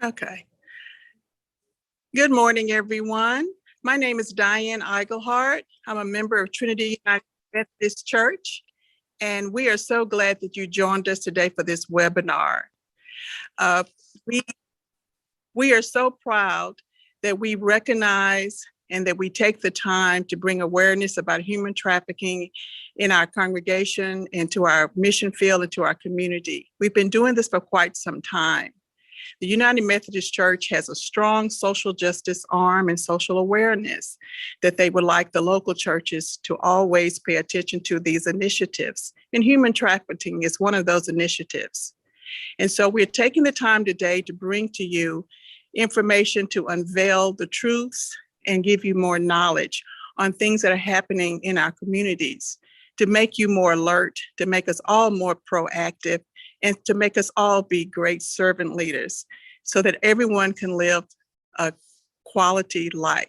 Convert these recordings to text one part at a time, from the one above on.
Okay. Good morning, everyone. My name is Diane Eigelhart. I'm a member of Trinity United Methodist Church, and we are so glad that you joined us today for this webinar. We are so proud that we recognize and that we take the time to bring awareness about human trafficking in our congregation and to our mission field and to our community. We've been doing this for quite some time. The United Methodist Church has a strong social justice arm and social awareness that they would like the local churches to always pay attention to these initiatives. And human trafficking is one of those initiatives. And so we're taking the time today to bring to you information to unveil the truths and give you more knowledge on things that are happening in our communities, to make you more alert, to make us all more proactive, and to make us all be great servant leaders so that everyone can live a quality life.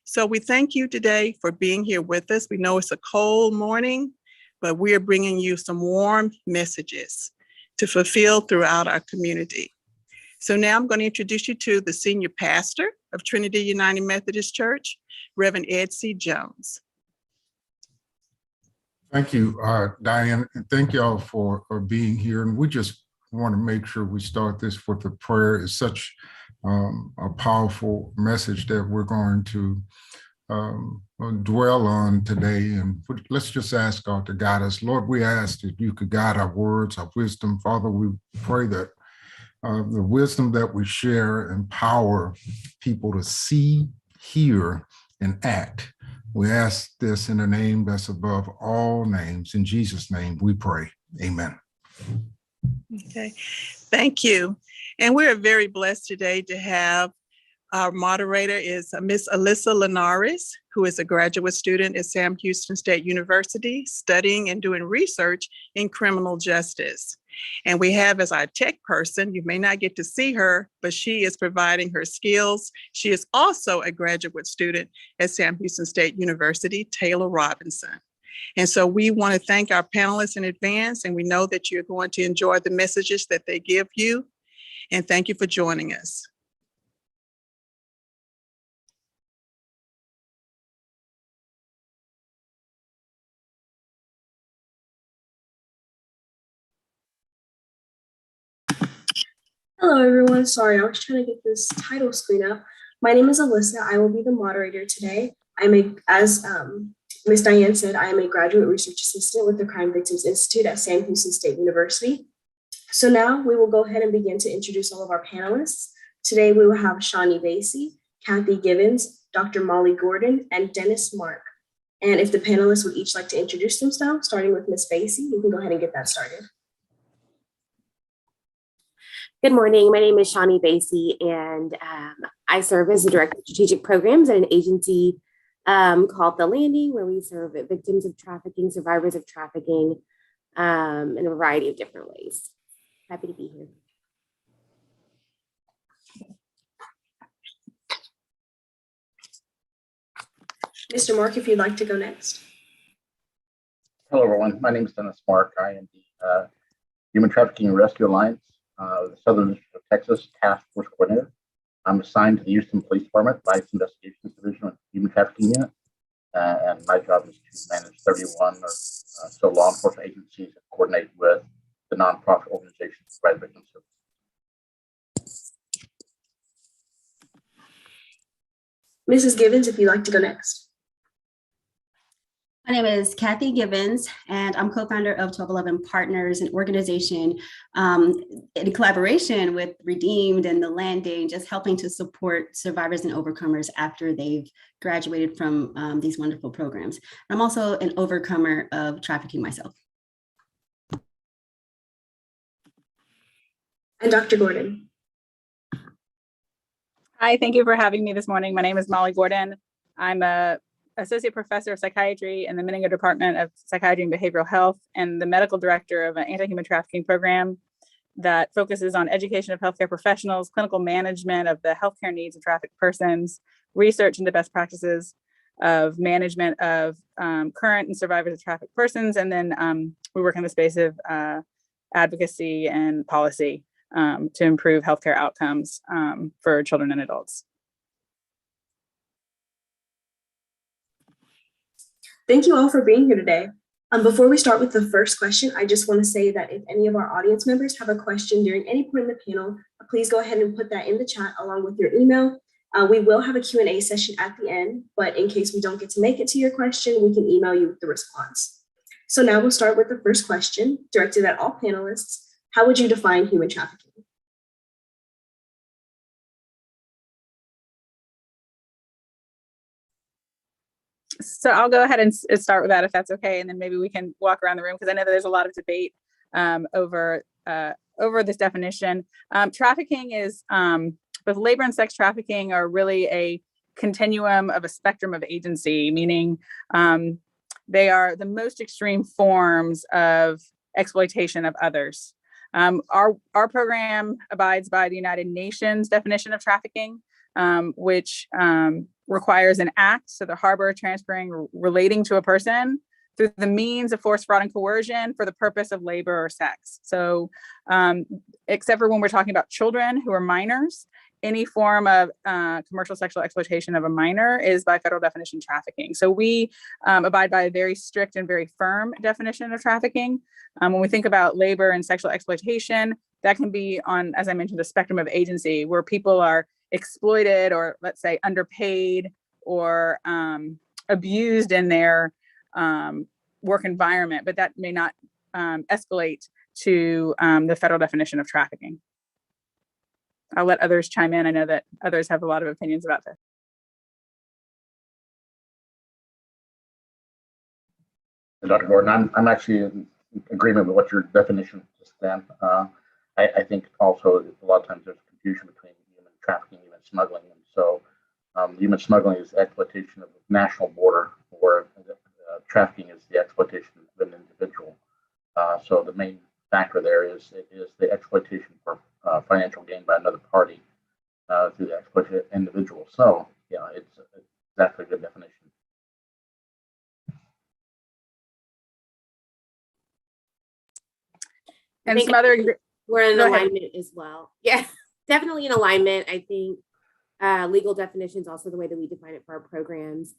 So we thank you today for being here with us. We know it's a cold morning, but we are bringing you some warm messages to fulfill throughout our community. So now I'm going to introduce you to the senior pastor of Trinity United Methodist Church, Reverend Ed C. Jones. Thank you, Diane, and thank y'all for being here. And we just want to make sure we start this with a prayer. It's such a powerful message that we're going to dwell on today. And let's just ask God to guide us. Lord, we ask that you could guide our words, our wisdom. Father, we pray that the wisdom that we share empower people to see, hear, and act. We ask this in a name that's above all names. In Jesus' name we pray. Amen. Okay, thank you. And we're very blessed today to have our moderator is Miss Alyssa Linares, who is a graduate student at Sam Houston State University, studying and doing research in criminal justice. And we have as our tech person, you may not get to see her, but she is providing her skills. She is also a graduate student at Sam Houston State University, Taylor Robinson. And so we want to thank our panelists in advance, and we know that you're going to enjoy the messages that they give you. And thank you for joining us. Hello, everyone. Sorry, I was trying to get this title screen up. My name is Alyssa. I will be the moderator today. As Ms. Diane said, I am a graduate research assistant with the Crime Victims Institute at Sam Houston State University. So now we will go ahead and begin to introduce all of our panelists. Today we will have Shawnee Basie, Cathy Gibbs, Dr. Molly Gordon, and Dennis Mark. And if the panelists would each like to introduce themselves, starting with Ms. Basie, we can go ahead and get that started. Good morning. My name is Shawnee Basie, and I serve as the Director of Strategic Programs at an agency called The Landing, where we serve victims of trafficking, survivors of trafficking, in a variety of different ways. Happy to be here. Mr. Mark, if you'd like to go next. Hello, everyone. My name is Dennis Mark. I am the Human Trafficking and Rescue Alliance, the Southern District of Texas Task Force Coordinator. I'm assigned to the Houston Police Department Vice Investigations Division with the Human Trafficking Unit, and my job is to manage 31 or so law enforcement agencies and coordinate with the nonprofit organizations to provide victim services. Mrs. Gibbons, if you'd like to go next. My name is Cathy Gibbs, and I'm co-founder of 1211 Partners, an organization in collaboration with Redeemed and The Landing, just helping to support survivors and overcomers after they've graduated from these wonderful programs. I'm also an overcomer of trafficking myself. And Dr. Gordon. Hi, thank you for having me this morning. My name is Molly Gordon. I'm a Associate Professor of Psychiatry in the Menninger Department of Psychiatry and Behavioral Health, and the Medical Director of an anti-human trafficking program that focuses on education of healthcare professionals, clinical management of the healthcare needs of trafficked persons, research into best practices of management of current and survivors of trafficked persons, and then we work in the space of advocacy and policy. to improve healthcare outcomes for children and adults. Thank you all for being here today. Before we start with the first question, I just want to say that if any of our audience members have a question during any point in the panel, please go ahead and put that in the chat along with your email. We will have a Q&A session at the end, but in case we don't get to make it to your question, we can email you with the response. So now we'll start with the first question directed at all panelists. How would you define human trafficking? So I'll go ahead and start with that if that's okay, and then maybe we can walk around the room because I know that there's a lot of debate over this definition. Trafficking is both labor and sex trafficking are really a continuum of a spectrum of agency, meaning they are the most extreme forms of exploitation of others. Our program abides by the United Nations definition of trafficking, which requires an act, so the harbor, transferring, relating to a person through the means of force, fraud, and coercion for the purpose of labor or sex. So except for when we're talking about children who are minors, any form of commercial sexual exploitation of a minor is by federal definition trafficking. So we abide by a very strict and very firm definition of trafficking. When we think about labor and sexual exploitation, that can be on, as I mentioned, a spectrum of agency where people are exploited or, let's say, underpaid or abused in their work environment, but that may not escalate to the federal definition of trafficking. I'll let others chime in. I know that others have a lot of opinions about this. Dr. Gordon, I'm actually in agreement with what your definition just then. I think also a lot of times there's confusion between human trafficking and human smuggling. And so human smuggling is exploitation of the national border, where trafficking is the exploitation of an individual. So the main factor there is the exploitation for financial gain by another party through the exploited individual. So yeah, it's exactly a good definition. I And think some other, we're in Go ahead. alignment as well. Yeah, definitely in alignment. I think legal definitions, also the way that we define it for our programs.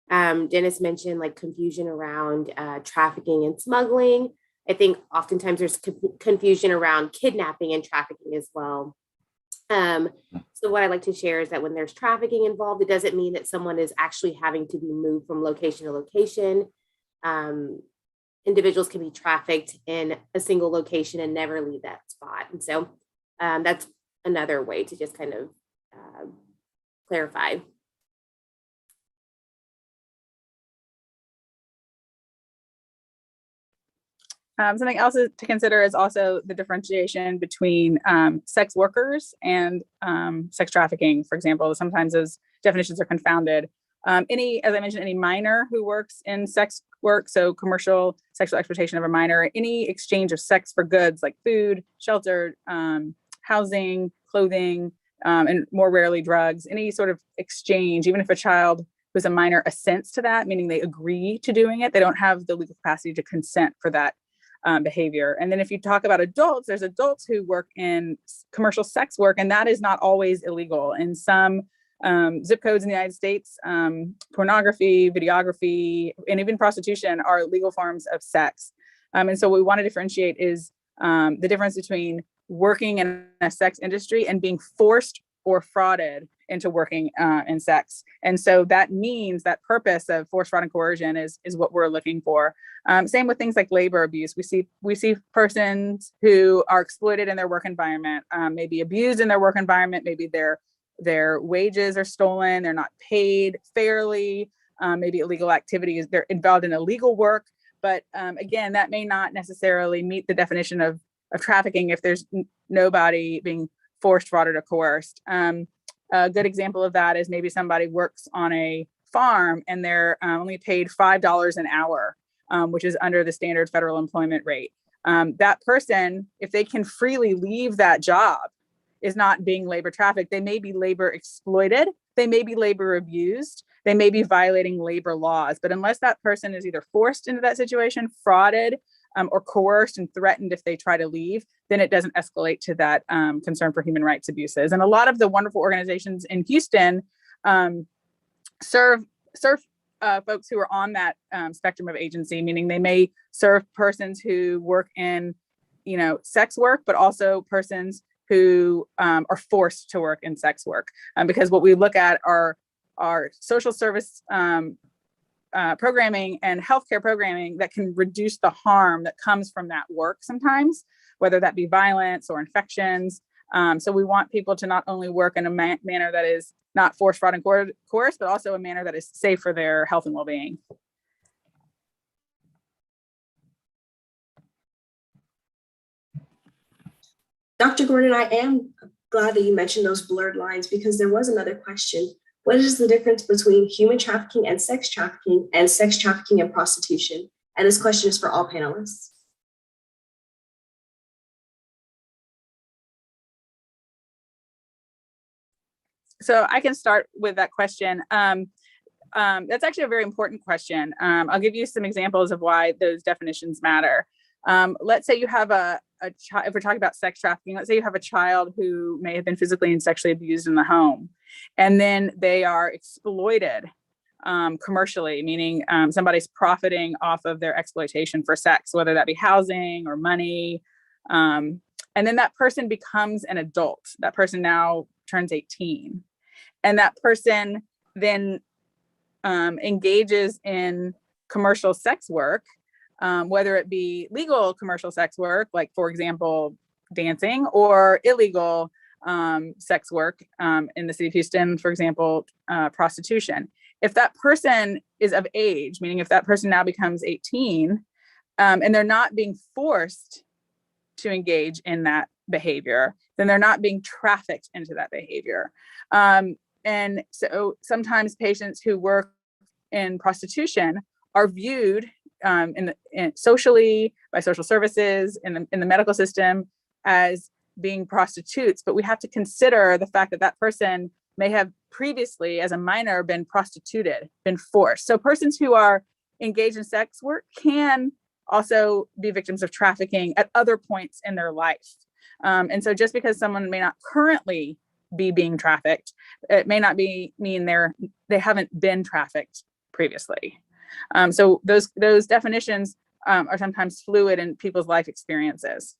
Dennis mentioned like confusion around trafficking and smuggling. I think oftentimes there's confusion around kidnapping and trafficking as well. So what I like to share is that when there's trafficking involved, it doesn't mean that someone is actually having to be moved from location to location. Individuals can be trafficked in a single location and never leave that spot. And so that's another way to just kind of clarify. Something else to consider is also the differentiation between sex workers and sex trafficking, for example. Sometimes those definitions are confounded. As I mentioned, any minor who works in sex work, so commercial sexual exploitation of a minor, any exchange of sex for goods like food, shelter, housing, clothing, and more rarely drugs, any sort of exchange, even if a child who's a minor assents to that, meaning they agree to doing it, they don't have the legal capacity to consent for that behavior. And then if you talk about adults, there's adults who work in commercial sex work, and that is not always illegal. In some zip codes in the United States, pornography, videography, and even prostitution are legal forms of sex. And so what we want to differentiate is the difference between working in a sex industry and being forced or frauded into working in sex. And so that means that purpose of force, fraud, and coercion is what we're looking for. Same with things like labor abuse. We see persons who are exploited in their work environment, maybe abused in their work environment, maybe their wages are stolen, they're not paid fairly, maybe illegal activities, they're involved in illegal work. But again, that may not necessarily meet the definition of trafficking if there's nobody being forced, frauded, or coerced. A good example of that is maybe somebody works on a farm and they're only paid $5 an hour, which is under the standard federal employment rate. That person, if they can freely leave that job, is not being labor trafficked. They may be labor exploited. They may be labor abused. They may be violating labor laws. But unless that person is either forced into that situation, frauded, or coerced and threatened if they try to leave, then it doesn't escalate to that concern for human rights abuses. And a lot of the wonderful organizations in Houston serve folks who are on that spectrum of agency, meaning they may serve persons who work in, sex work, but also persons who are forced to work in sex work. Because what we look at are social service programming and healthcare programming that can reduce the harm that comes from that work sometimes, whether that be violence or infections. So we want people to not only work in a manner that is not forced, fraud, and coerced, but also a manner that is safe for their health and well-being. Dr. Gordon, I am glad that you mentioned those blurred lines, because there was another question. What is the difference between human trafficking and sex trafficking and prostitution? And this question is for all panelists. So I can start with that question. That's actually a very important question. I'll give you some examples of why those definitions matter. Let's say you have a child, if we're talking about sex trafficking, let's say you have a child who may have been physically and sexually abused in the home, and then they are exploited commercially, meaning somebody's profiting off of their exploitation for sex, whether that be housing or money. And then that person becomes an adult. That person now turns 18. And that person then engages in commercial sex work, whether it be legal commercial sex work, like, for example, dancing, or illegal sex work in the city of Houston, for example, prostitution. If that person is of age, meaning if that person now becomes 18, and they're not being forced to engage in that behavior, then they're not being trafficked into that behavior. And so sometimes patients who work in prostitution are viewed socially, by social services, in the medical system, as being prostitutes. But we have to consider the fact that that person may have previously, as a minor, been prostituted, been forced. So persons who are engaged in sex work can also be victims of trafficking at other points in their life. And so just because someone may not currently be being trafficked, it may not mean they haven't been trafficked previously. So those definitions are sometimes fluid in people's life experiences.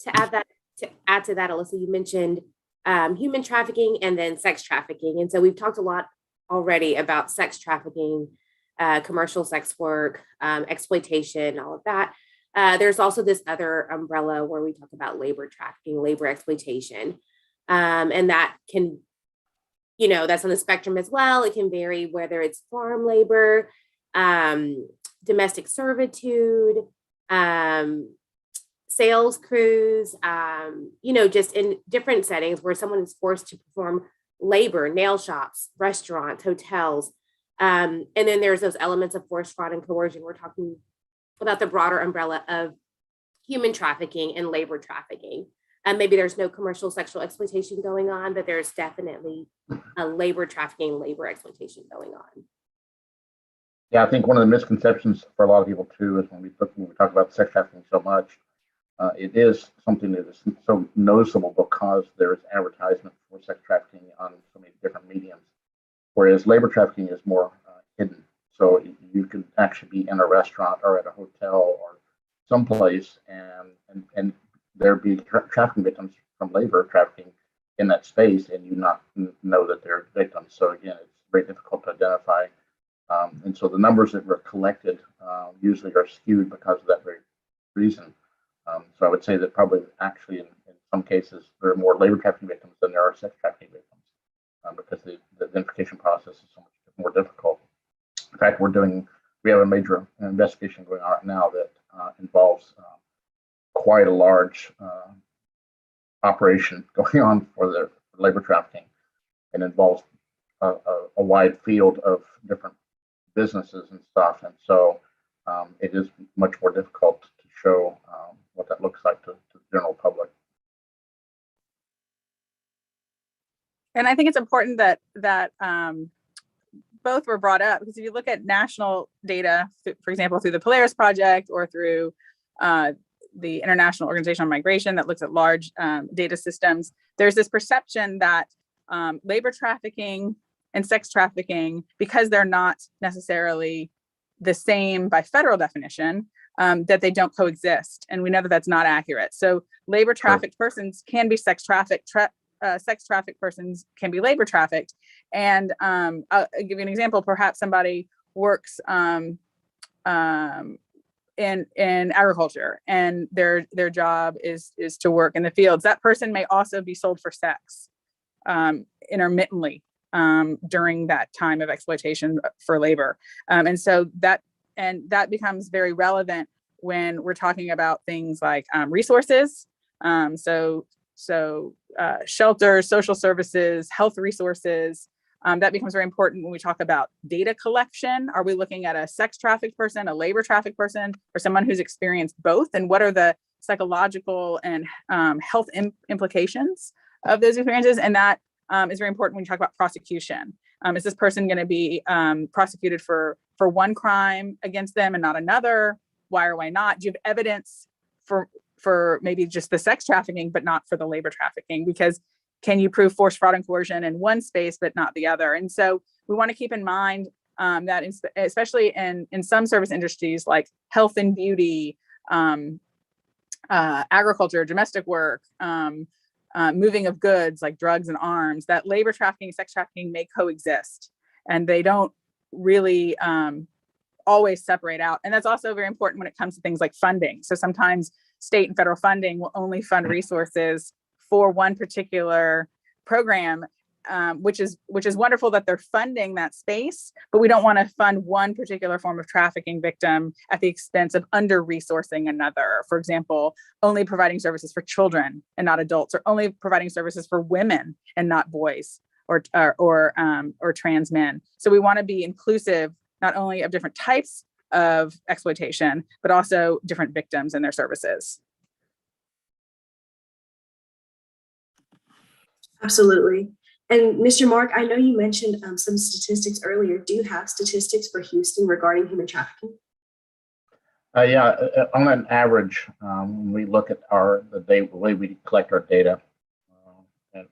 To add to that, Alyssa, you mentioned human trafficking and then sex trafficking. And so we've talked a lot already about sex trafficking, commercial sex work, exploitation, all of that. There's also this other umbrella where we talk about labor trafficking, labor exploitation. And that can, that's on the spectrum as well. It can vary whether it's farm labor, domestic servitude, sales crews, just in different settings where someone is forced to perform labor, nail shops, restaurants, hotels. And then there's those elements of forced fraud and coercion. We're talking about the broader umbrella of human trafficking and labor trafficking. And maybe there's no commercial sexual exploitation going on, but there's definitely a labor trafficking, labor exploitation going on. Yeah, I think one of the misconceptions for a lot of people too is when we talk about sex trafficking so much, it is something that is so noticeable because there is advertisement for sex trafficking on so many different mediums, whereas labor trafficking is more hidden. So you could actually be in a restaurant or at a hotel or someplace, and there be trafficking victims from labor trafficking in that space, and you not know that they're victims. So again, it's very difficult to identify. And so the numbers that were collected usually are skewed because of that very reason. So I would say that probably actually in some cases there are more labor trafficking victims than there are sex trafficking victims because the identification process is so much more difficult. In fact, we have a major investigation going on right now that involves quite a large operation going on for the labor trafficking, and involves a wide field of different businesses and stuff. And so it is much more difficult to show what that looks like to the general public. And I think it's important that both were brought up, because if you look at national data, for example, through the Polaris Project or through the International Organization on Migration that looks at large data systems, there's this perception that labor trafficking and sex trafficking, because they're not necessarily the same by federal definition, that they don't coexist. And we know that that's not accurate. So labor trafficked persons can be sex trafficked, sex trafficked persons can be labor trafficked. And I'll give you an example. Perhaps somebody works in agriculture, and their job is to work in the fields. That person may also be sold for sex intermittently during that time of exploitation for labor. And so that becomes very relevant when we're talking about things like resources. So shelters, social services, health resources. That becomes very important when we talk about data collection. Are we looking at a sex trafficked person, a labor trafficked person, or someone who's experienced both? And what are the psychological and health implications of those experiences? And that is very important when you talk about prosecution. Is this person going to be prosecuted for one crime against them and not another? Why or why not? Do you have evidence for maybe just the sex trafficking, but not for the labor trafficking? Because can you prove force, fraud, and coercion in one space, but not the other? And so we want to keep in mind that especially in some service industries like health and beauty, agriculture, domestic work, moving of goods like drugs and arms, that labor trafficking, sex trafficking may coexist, and they don't really always separate out. And that's also very important when it comes to things like funding. So sometimes state and federal funding will only fund resources for one particular program, which is wonderful that they're funding that space, but we don't want to fund one particular form of trafficking victim at the expense of under-resourcing another. For example, only providing services for children and not adults, or only providing services for women and not boys or trans men. So we want to be inclusive not only of different types of exploitation, but also different victims and their services. Absolutely. And Mr. Mark, I know you mentioned some statistics earlier. Do you have statistics for Houston regarding human trafficking? Yeah, on an average, when we look at the way we collect our data,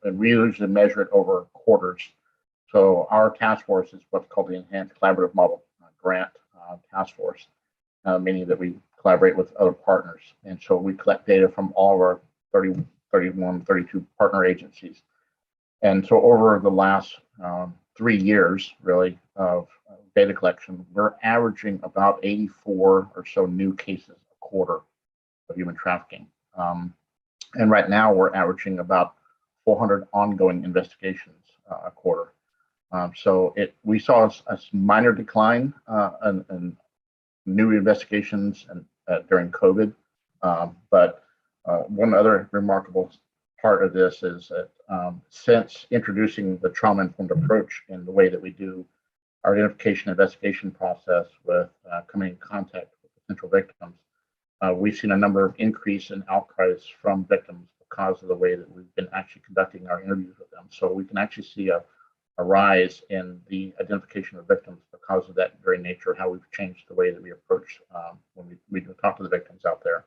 and we usually measure it over quarters. So our task force is what's called the Enhanced Collaborative Model Grant Task Force, meaning that we collaborate with other partners. And so we collect data from all of our 32 partner agencies. And so over the last 3 years, really, of data collection, we're averaging about 84 or so new cases a quarter of human trafficking. And right now we're averaging about 400 ongoing investigations a quarter. So we saw a minor decline in new investigations during COVID. But one other remarkable part of this is that since introducing the trauma-informed approach in the way that we do our identification investigation process with coming in contact with potential victims, we've seen a number of increase in outcries from victims because of the way that we've been actually conducting our interviews with them. So we can actually see a rise in the identification of victims because of that very nature, how we've changed the way that we approach when we talk to the victims out there.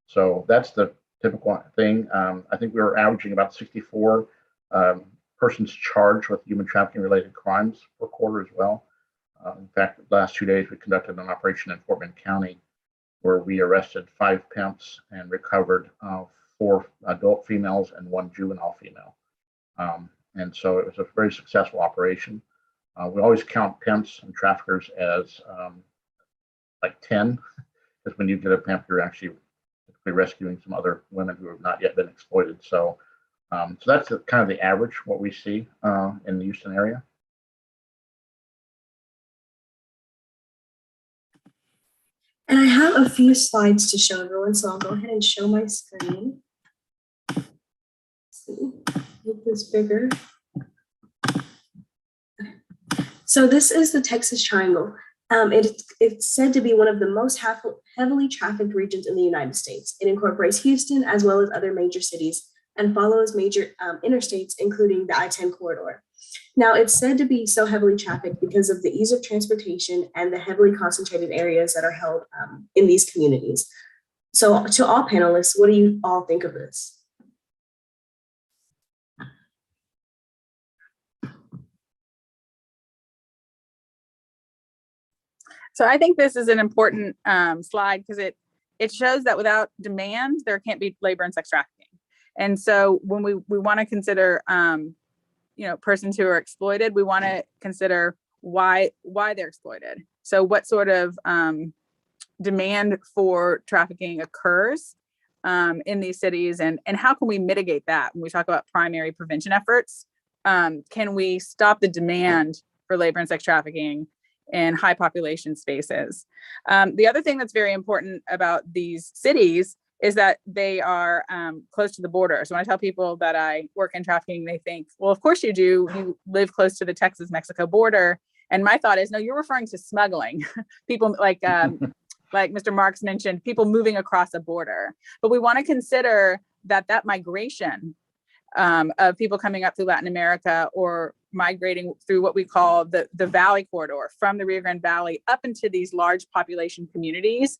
So that's the typical thing. I think we were averaging about 64 persons charged with human trafficking related crimes per quarter as well. In fact, the last 2 days we conducted an operation in Fort Bend County where we arrested 5 pimps and recovered 4 adult females and 1 juvenile female. And so it was a very successful operation. We always count pimps and traffickers as like 10, because when you get a pimp, you're actually rescuing some other women who have not yet been exploited. So, so that's kind of the average, what we see in the Houston area. And I have a few slides to show everyone, so I'll go ahead and show my screen. Let's see, make this bigger. So this is the Texas Triangle. It's said to be one of the most heavily trafficked regions in the United States. It incorporates Houston as well as other major cities and follows major interstates, including the I-10 corridor. Now, it's said to be so heavily trafficked because of the ease of transportation and the heavily concentrated areas that are held in these communities. So to all panelists, what do you all think of this? So I think this is an important slide because it shows that without demand, there can't be labor and sex trafficking. And so when we want to consider, persons who are exploited, we want to consider why they're exploited. So what sort of demand for trafficking occurs in these cities, and how can we mitigate that? When we talk about primary prevention efforts, can we stop the demand for labor and sex trafficking in high population spaces? The other thing that's very important about these cities is that they are close to the border. So when I tell people that I work in trafficking, they think, well, of course you do. You live close to the Texas-Mexico border. And my thought is, no, you're referring to smuggling. People like Mr. Marks mentioned, people moving across a border. But we want to consider that migration of people coming up through Latin America or migrating through what we call the Valley Corridor from the Rio Grande Valley up into these large population communities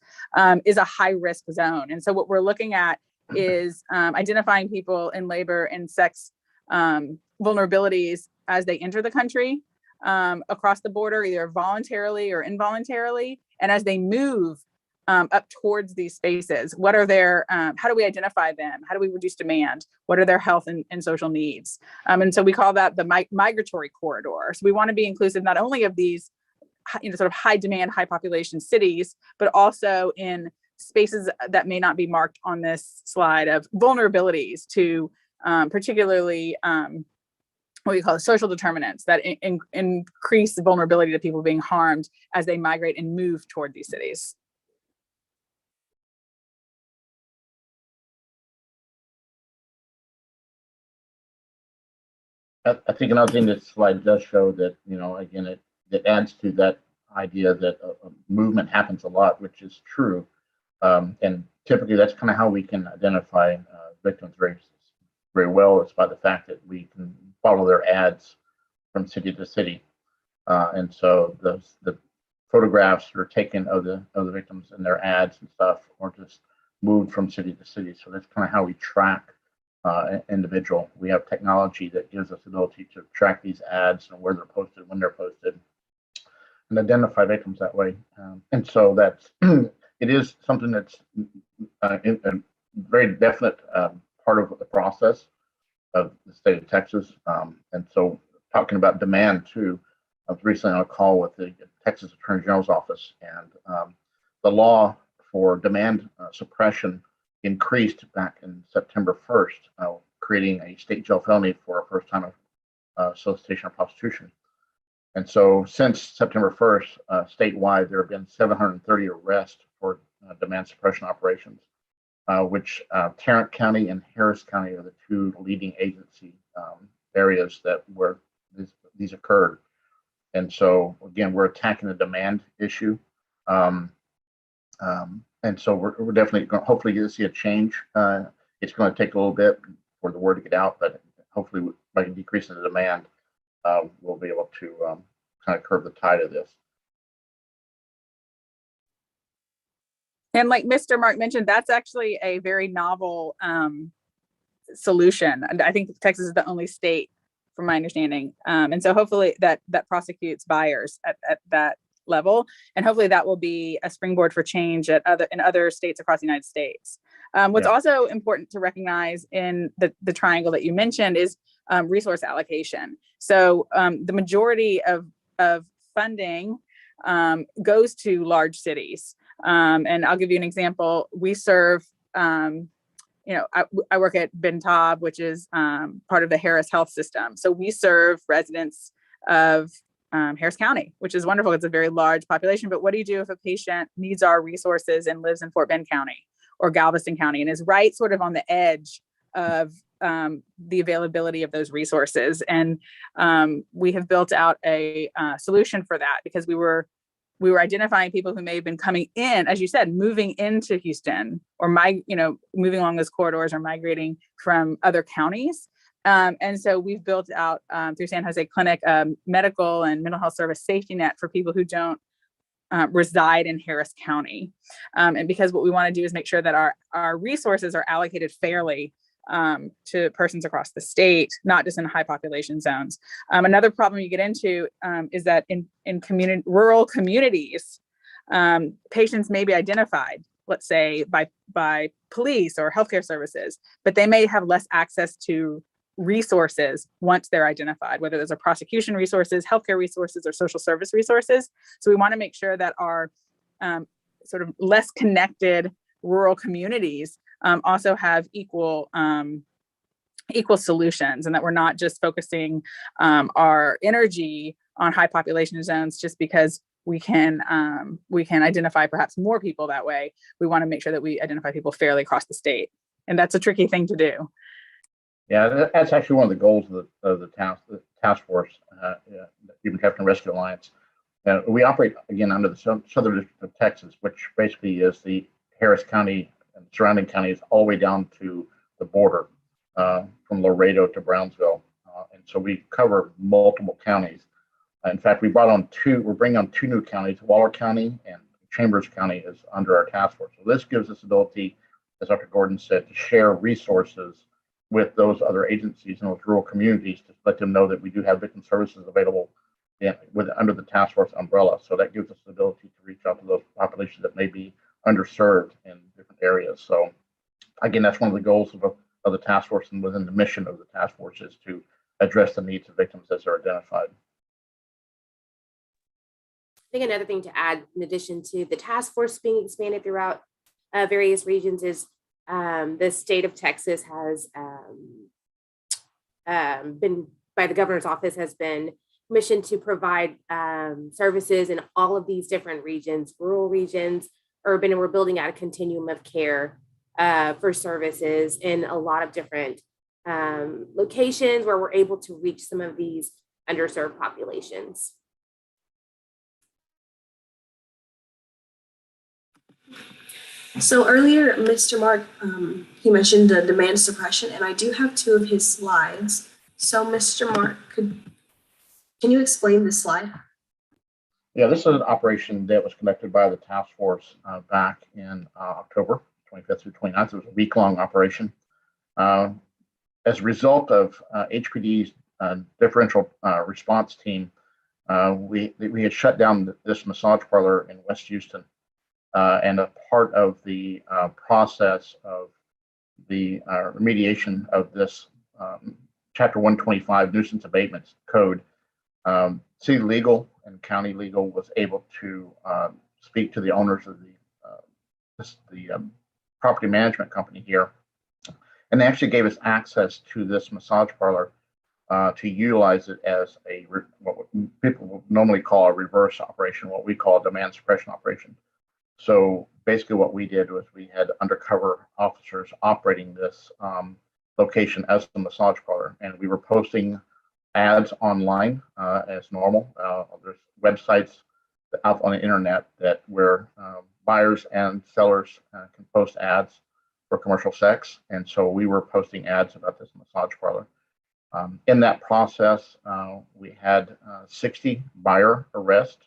is a high risk zone. And so what we're looking at is identifying people in labor and sex vulnerabilities as they enter the country across the border, either voluntarily or involuntarily, and as they move up towards these spaces. What are their, how do we identify them? How do we reduce demand? What are their health and social needs? And so we call that the migratory corridor. So we want to be inclusive not only of these, sort of high demand, high population cities, but also in spaces that may not be marked on this slide of vulnerabilities to particularly what we call social determinants that increase the vulnerability to people being harmed as they migrate and move toward these cities. I think another thing this slide does show that, again, it adds to that idea that a movement happens a lot, which is true. And typically that's kind of how we can identify victims very well. It's by the fact that we can follow their ads from city to city. And so the photographs that are taken of the victims and their ads and stuff are just moved from city to city. So that's kind of how we track individual. We have technology that gives us the ability to track these ads and where they're posted, when they're posted, and identify victims that way. And so that's it is something that's a very definite part of the process of the state of Texas. And so talking about demand too, I was recently on a call with the Texas Attorney General's office, and the law for demand suppression increased back in September 1st, creating a state jail felony for a first time of solicitation of prostitution. And so since September 1st, statewide, there have been 730 arrests for demand suppression operations, which Tarrant County and Harris County are the two leading agency areas that where these occurred. And so again, we're attacking the demand issue. And so we're definitely going to hopefully see a change. It's going to take a little bit for the word to get out, but hopefully by decreasing the demand, we'll be able to kind of curb the tide of this. And like Mr. Mark mentioned, that's actually a very novel solution. And I think Texas is the only state, from my understanding. And so hopefully that prosecutes buyers at that level, and hopefully that will be a springboard for change in other states across the United States. What's also important to recognize in the triangle that you mentioned is resource allocation. So the majority of funding goes to large cities. And I'll give you an example. We serve, I work at Ben Taub, which is part of the Harris Health System. So we serve residents of Harris County, which is wonderful. It's a very large population. But what do you do if a patient needs our resources and lives in Fort Bend County or Galveston County and is right sort of on the edge of the availability of those resources? And we have built out a solution for that because we were we were identifying people who may have been coming in, as you said, moving into Houston or moving along those corridors or migrating from other counties. And so we've built out through San Jose Clinic medical and mental health service safety net for people who don't reside in Harris County. And because what we want to do is make sure that our resources are allocated fairly to persons across the state, not just in high population zones. Another problem you get into is that in rural communities, patients may be identified, let's say by police or healthcare services, but they may have less access to resources once they're identified, whether those are prosecution resources, healthcare resources, or social service resources. So we want to make sure that our sort of less connected rural communities also have equal solutions, and that we're not just focusing our energy on high population zones just because we can identify perhaps more people that way. We want to make sure that we identify people fairly across the state, and that's a tricky thing to do. Yeah, that's actually one of the goals of the task force, Human Trafficking Rescue Alliance. We operate again under the Southern District of Texas, which basically is the Harris County and surrounding counties all the way down to the border, from Laredo to Brownsville, and so we cover multiple counties. In fact, we're bringing on two new counties. Waller County and Chambers County is under our task force. So this gives us ability, as Dr. Gordon said, to share resources with those other agencies in those rural communities to let them know that we do have victim services available under the task force umbrella. So that gives us the ability to reach out to those populations that may be underserved in different areas. So again, that's one of the goals of the task force, and within the mission of the task force is to address the needs of victims as they're identified. I think another thing to add, in addition to the task force being expanded throughout various regions, is the state of Texas has been, by the governor's office, has been commissioned to provide services in all of these different regions, rural regions, urban, and we're building out a continuum of care for services in a lot of different locations where we're able to reach some of these underserved populations. So earlier, Mr. Mark, he mentioned the demand suppression, and I do have two of his slides. So Mr. Mark, can you explain this slide? Yeah, this is an operation that was conducted by the task force back in October 25th through 29th. It was a week-long operation. As a result of HPD's differential response team, we had shut down this massage parlor in West Houston. And a part of the process of the remediation of this Chapter 125 nuisance abatements code, city legal and county legal was able to speak to the owners of the property management company here, and they actually gave us access to this massage parlor to utilize it as what people would normally call a reverse operation, what we call a demand suppression operation. So basically what we did was we had undercover officers operating this location as the massage parlor, and we were posting ads online as normal. There's websites out on the internet that where buyers and sellers can post ads for commercial sex. And so we were posting ads about this massage parlor. In that process, we had 60 buyer arrests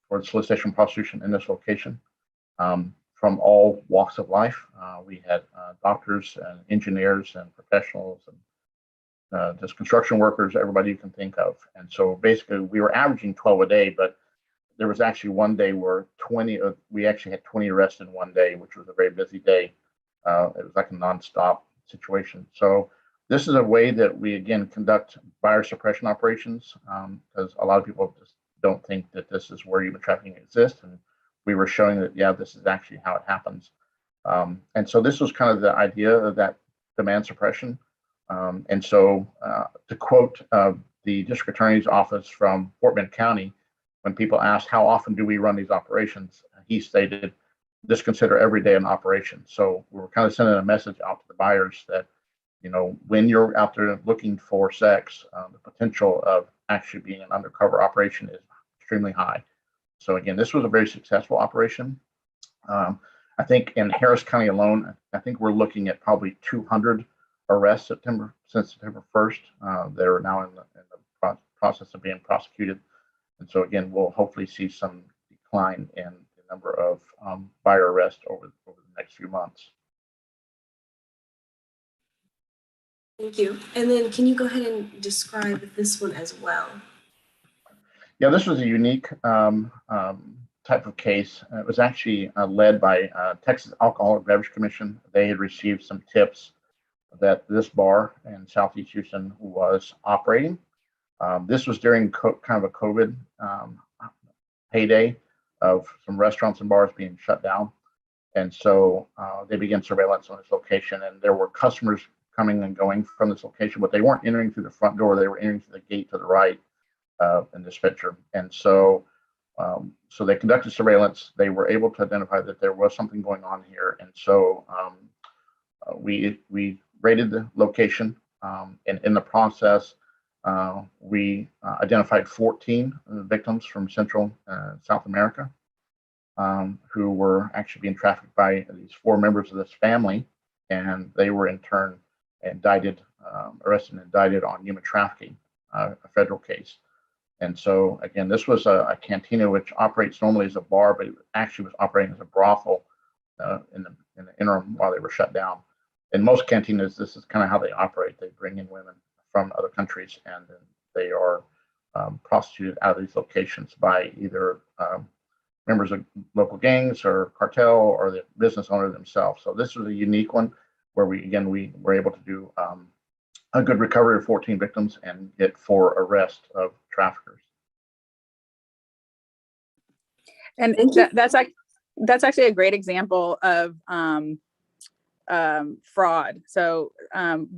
for solicitation prostitution in this location from all walks of life. We had doctors and engineers and professionals and just construction workers, everybody you can think of. And so basically we were averaging 12 a day, but there was actually one day where we actually had 20 arrests in one day, which was a very busy day. It was like a nonstop situation. So this is a way that we, again, conduct buyer suppression operations because a lot of people just don't think that this is where human trafficking exists. And we were showing that, yeah, this is actually how it happens. And so this was kind of the idea of that demand suppression. And so to quote the district attorney's office from Fort Bend County, when people asked how often do we run these operations, he stated, just consider every day an operation. So we were kind of sending a message out to the buyers that, you know, when you're out there looking for sex, the potential of actually being an undercover operation is extremely high. So again, this was a very successful operation. I think in Harris County alone, I think we're looking at probably 200 arrests since September 1st. They're now in the process of being prosecuted. And so again, we'll hopefully see some decline in the number of buyer arrests over the next few months. Thank you. And then can you go ahead and describe this one as well? Yeah, this was a unique type of case. It was actually led by Texas Alcoholic Beverage Commission. They had received some tips that this bar in Southeast Houston was operating. This was during kind of a COVID heyday of some restaurants and bars being shut down. And so they began surveillance on this location, and there were customers coming and going from this location, but they weren't entering through the front door. They were entering through the gate to the right in this picture. And so so they conducted surveillance. They were able to identify that there was something going on here. And so we raided the location, and in the process, we identified 14 victims from Central and South America who were actually being trafficked by these 4 members of this family, and they were in turn indicted, arrested and indicted on human trafficking, a federal case. And so again, this was a cantina which operates normally as a bar, but it actually was operating as a brothel in the interim while they were shut down. In most cantinas, this is kind of how they operate. They bring in women from other countries, and then they are prostituted out of these locations by either members of local gangs or cartel or the business owner themselves. So this was a unique one where we were able to do a good recovery of 14 victims and get 4 arrests of traffickers. And that's actually a great example of fraud. So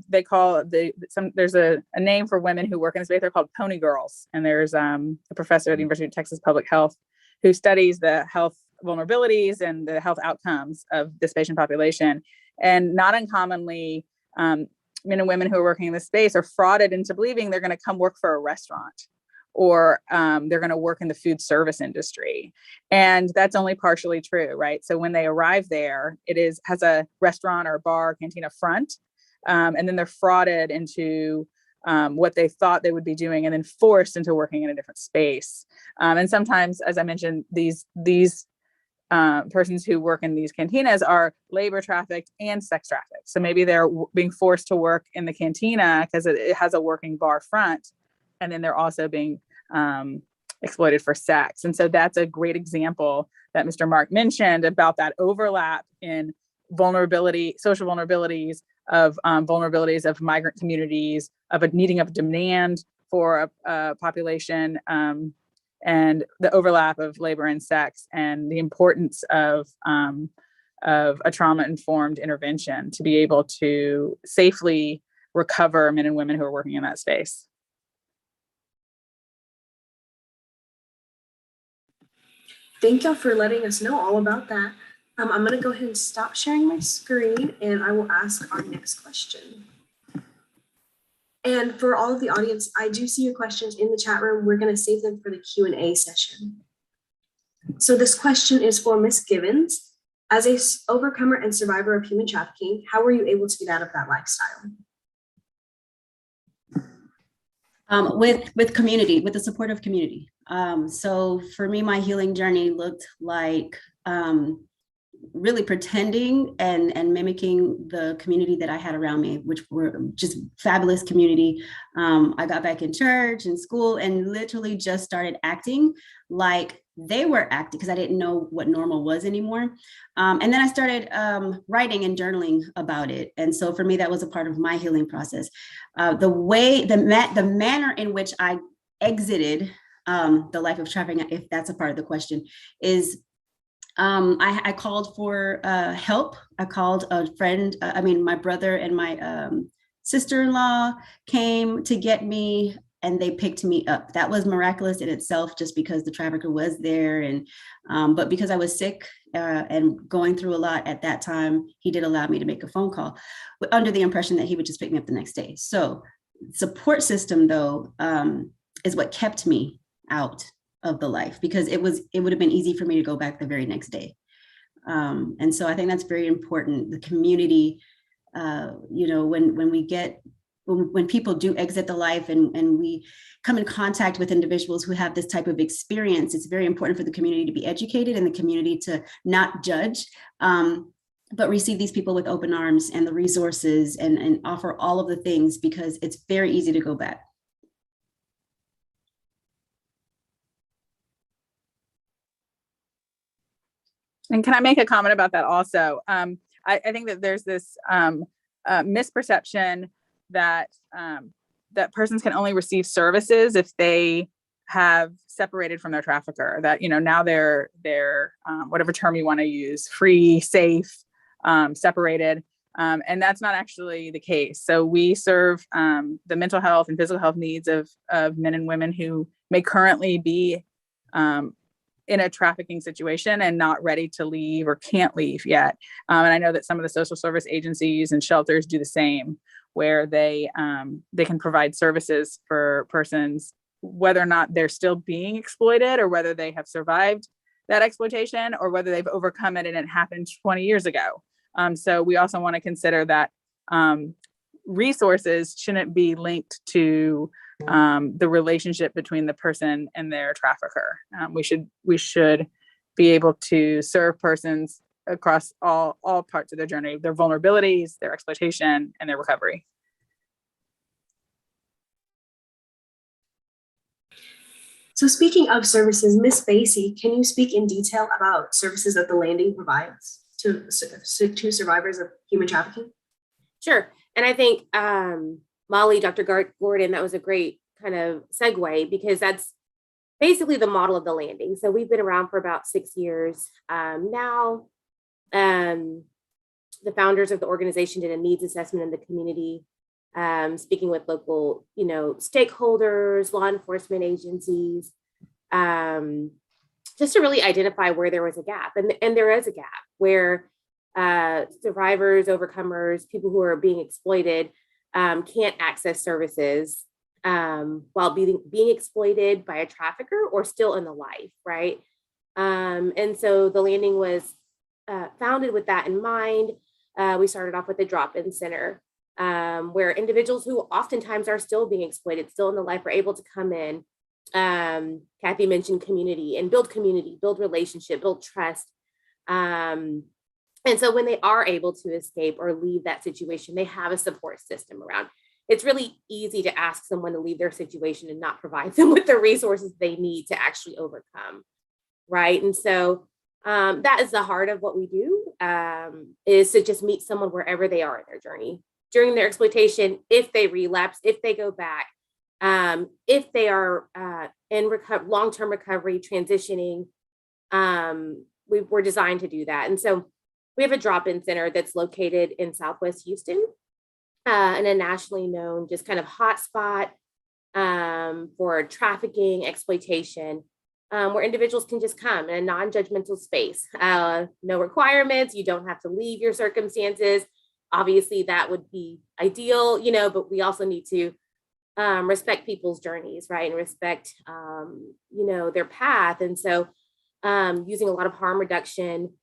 they call there's a name for women who work in this space. They're called pony girls. And there's a professor at the University of Texas Public Health who studies the health vulnerabilities and the health outcomes of this patient population. And not uncommonly, men and women who are working in this space are frauded into believing they're going to come work for a restaurant, or they're going to work in the food service industry. And that's only partially true, right? So when they arrive there, has a restaurant or bar, cantina front, and then they're frauded into what they thought they would be doing, and then forced into working in a different space. And sometimes, as I mentioned, these persons who work in these cantinas are labor trafficked and sex trafficked. So maybe they're being forced to work in the cantina because it has a working bar front, and then they're also being exploited for sex. And so that's a great example that Mr. Mark mentioned about that overlap in social vulnerabilities of migrant communities, of a needing of demand for a population, and the overlap of labor and sex, and the importance of a trauma-informed intervention to be able to safely recover men and women who are working in that space. Thank y'all for letting us know all about that. I'm going to go ahead and stop sharing my screen, and I will ask our next question. And for all of the audience, I do see your questions in the chat room. We're going to save them for the Q&A session. So this question is for Ms. Gibbons. As a overcomer and survivor of human trafficking, how were you able to get out of that lifestyle? With community, with the support of community. So for me, my healing journey looked like really pretending and mimicking the community that I had around me, which were just fabulous community. I got back in church and school and literally just started acting like they were acting, because I didn't know what normal was anymore. And then I started writing and journaling about it. And so for me, that was a part of my healing process. The manner in which I exited the life of trafficking, if that's a part of the question, is I called for help. I called a friend. My brother and my sister-in-law came to get me, and they picked me up. That was miraculous in itself, just because the trafficker was there. And but because I was sick and going through a lot at that time, he did allow me to make a phone call, under the impression that he would just pick me up the next day. So support system, though, is what kept me out of the life, because it would have been easy for me to go back the very next day. And so I think that's very important. The community, when people do exit the life and we come in contact with individuals who have this type of experience, it's very important for the community to be educated and the community to not judge, but receive these people with open arms and the resources and offer all of the things, because it's very easy to go back. And can I make a comment about that also? I think that there's this misperception that that persons can only receive services if they have separated from their trafficker. That now they're whatever term you want to use, free, safe, separated, and that's not actually the case. So we serve the mental health and physical health needs of men and women who may currently be in a trafficking situation and not ready to leave or can't leave yet. And I know that some of the social service agencies and shelters do the same, where they can provide services for persons, whether or not they're still being exploited or whether they have survived that exploitation or whether they've overcome it and it happened 20 years ago. So we also want to consider that resources shouldn't be linked to the relationship between the person and their trafficker. We should be able to serve persons across all parts of their journey, their vulnerabilities, their exploitation, and their recovery. So speaking of services, Ms. Basie, can you speak in detail about services that the Landing provides to survivors of human trafficking? Sure. And I think Molly, Dr. Gordon, that was a great kind of segue, because that's basically the model of the Landing. So we've been around for about 6 years now. The founders of the organization did a needs assessment in the community, speaking with local, stakeholders, law enforcement agencies, just to really identify where there was a gap. And there is a gap where survivors, overcomers, people who are being exploited can't access services while being exploited by a trafficker or still in the life, right? And so the Landing was founded with that in mind. We started off with a drop-in center where individuals who oftentimes are still being exploited, still in the life, are able to come in. Cathy mentioned community, build relationship, build trust. And so when they are able to escape or leave that situation, they have a support system around. It's really easy to ask someone to leave their situation and not provide them with the resources they need to actually overcome, right? And so that is the heart of what we do, is to just meet someone wherever they are in their journey, during their exploitation, if they relapse, if they go back, if they are in long-term recovery, transitioning. We're designed to do that. And so we have a drop-in center that's located in Southwest Houston, and a nationally known just kind of hotspot for trafficking, exploitation, where individuals can just come in a non-judgmental space. No requirements. You don't have to leave your circumstances. Obviously, that would be ideal, but we also need to respect people's journeys, right? And respect, their path. And so using a lot of harm reduction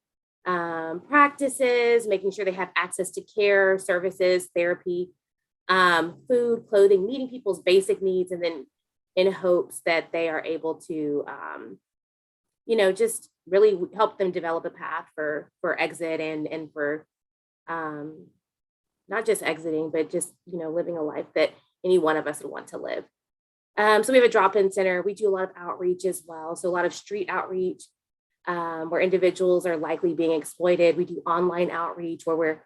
practices, making sure they have access to care, services, therapy, food, clothing, meeting people's basic needs, and then in hopes that they are able to, just really help them develop a path for exit and for not just exiting, but just, living a life that any one of us would want to live. So we have a drop-in center. We do a lot of outreach as well. So a lot of street outreach, where individuals are likely being exploited. We do online outreach where we're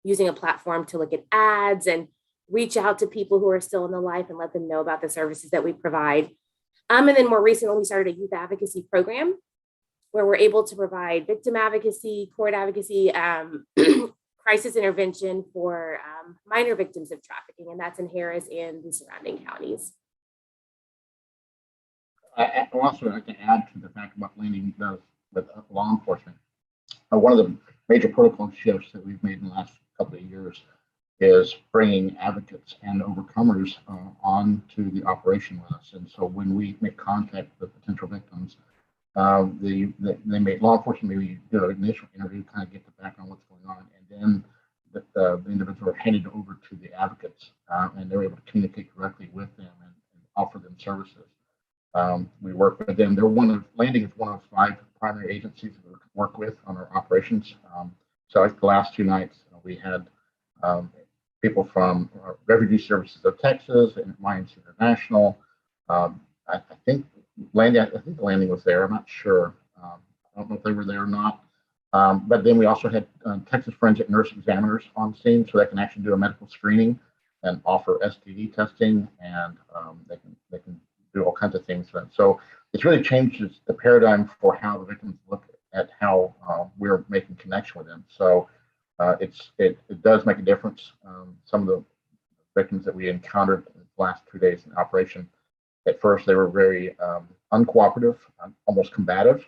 using a platform to look at ads and reach out to people who are still in the life and let them know about the services that we provide. And then more recently, we started a youth advocacy program where we're able to provide victim advocacy, court advocacy, crisis intervention for minor victims of trafficking, and that's in Harris and the surrounding counties. I also like to add to the fact about Landing does with law enforcement. One of the major protocol shifts that we've made in the last couple of years is bringing advocates and overcomers on to the operation with us. And so when we make contact with potential victims, they may, law enforcement maybe do an initial interview, kind of get the background on what's going on, and then the individuals are handed over to the advocates, and they're able to communicate directly with them and offer them services. We work with them. Landing is one of 5 primary agencies that we work with on our operations. So like the last 2 nights, we had people from Refugee Services of Texas and Alliance International. I think the landing was there. I'm not sure. I don't know if they were there or not. But then we also had Texas forensic nurse examiners on scene, so they can actually do a medical screening and offer STD testing, and they can do all kinds of things. So it's really changes the paradigm for how the victims look at how we're making connection with them. So it does make a difference. Some of the victims that we encountered in the last 2 days in operation, at first they were very uncooperative, almost combative,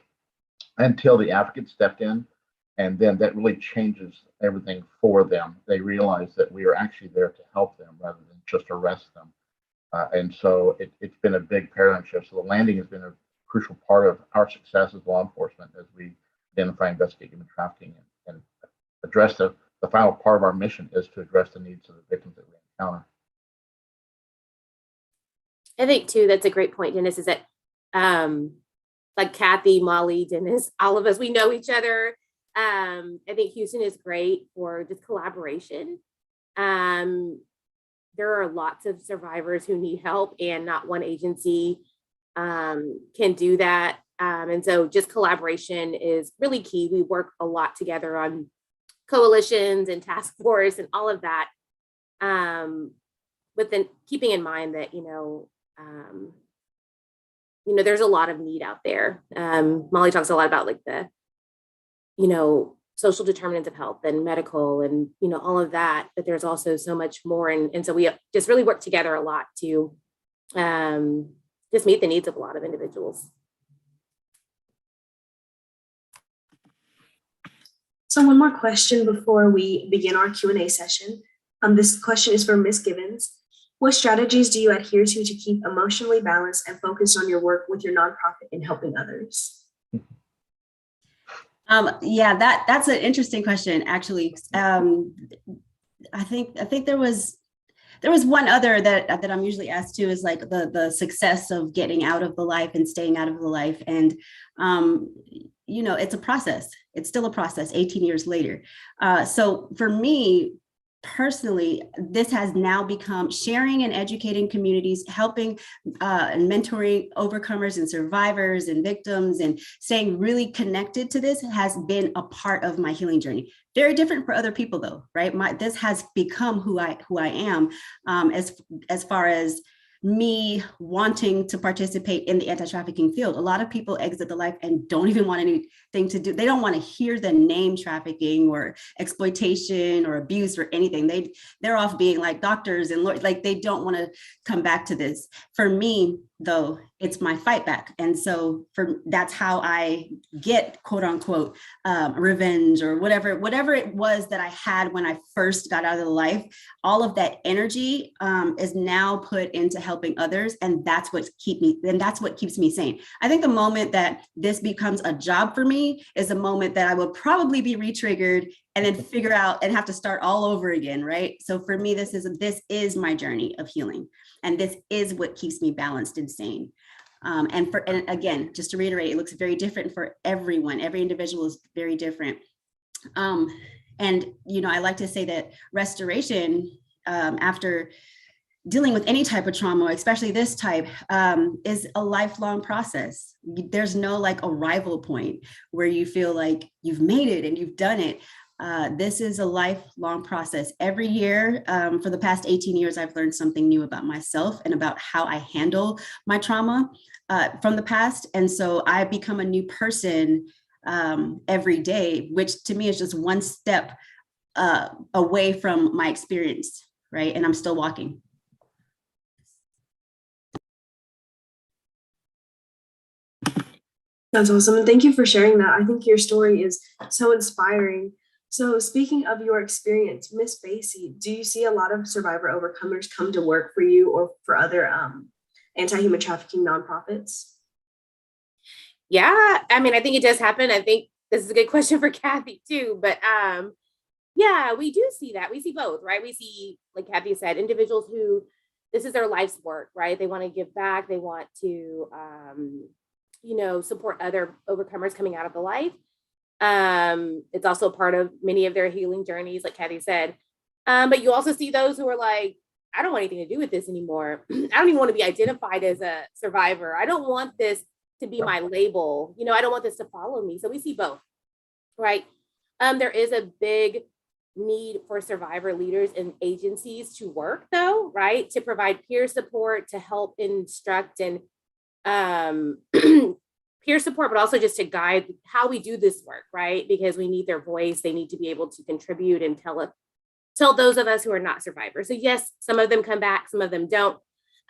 until the advocate stepped in, and then that really changes everything for them. They realize that we are actually there to help them rather than just arrest them. And so it's been a big paradigm shift. So the landing has been a crucial part of our success as law enforcement as we identify, investigate human trafficking, and address the final part of our mission is to address the needs of the victims that we encounter. I think too, that's a great point, Dennis, is that like Cathy, Molly, Dennis, all of us, we know each other. I think Houston is great for just collaboration. There are lots of survivors who need help, and not one agency can do that. And so just collaboration is really key. We work a lot together on coalitions and task force and all of that. But then keeping in mind that, there's a lot of need out there. Molly talks a lot about like the, social determinants of health and medical and, all of that, but there's also so much more. And so we just really work together a lot to just meet the needs of a lot of individuals. So one more question before we begin our Q&A session. This question is for Ms. Gibbs. What strategies do you adhere to keep emotionally balanced and focused on your work with your nonprofit and helping others? Yeah, that's an interesting question, actually. I think there was one other that I'm usually asked to, is like the success of getting out of the life and staying out of the life. And, it's a process. It's still a process 18 years later. So for me, personally, this has now become sharing and educating communities, helping and mentoring overcomers and survivors and victims, and staying really connected to this has been a part of my healing journey. Very different for other people though, right? This has become who I am, as far as me wanting to participate in the anti-trafficking field. A lot of people exit the life and don't even want anything to do. They don't want to hear the name trafficking or exploitation or abuse or anything. They're off being like doctors and lawyers, like they don't want to come back to this. For me, though, it's my fight back. And so that's how I get quote unquote revenge or whatever it was that I had when I first got out of the life. All of that energy is now put into helping others. And that's what keeps me sane. I think the moment that this becomes a job for me is the moment that I will probably be re-triggered and then figure out and have to start all over again, right? So for me, this is my journey of healing. And this is what keeps me balanced and sane. And again, just to reiterate, it looks very different for everyone. Every individual is very different. And, I like to say that restoration, after dealing with any type of trauma, especially this type, is a lifelong process. There's no like arrival point where you feel like you've made it and you've done it. This is a lifelong process. Every year, for the past 18 years, I've learned something new about myself and about how I handle my trauma from the past. And so I become a new person every day, which to me is just one step away from my experience, right? And I'm still walking. That's awesome. And thank you for sharing that. I think your story is so inspiring. So speaking of your experience, Miss Basie, do you see a lot of survivor overcomers come to work for you or for other anti-human trafficking nonprofits? Yeah, I mean, I think it does happen. I think this is a good question for Cathy too, but yeah, we do see that. We see both, right? We see, like Cathy said, individuals who this is their life's work, right? They want to give back. They want to, support other overcomers coming out of the life. It's also part of many of their healing journeys, like Cathy said. But you also see those who are like, I don't want anything to do with this anymore. I don't even want to be identified as a survivor. I don't want this to be my label. I don't want this to follow me. So we see both, right? There is a big need for survivor leaders and agencies to work though, right? To provide peer support, to help instruct and peer support, but also just to guide how we do this work, right? Because we need their voice. They need to be able to contribute and tell those of us who are not survivors. So yes, some of them come back, some of them don't.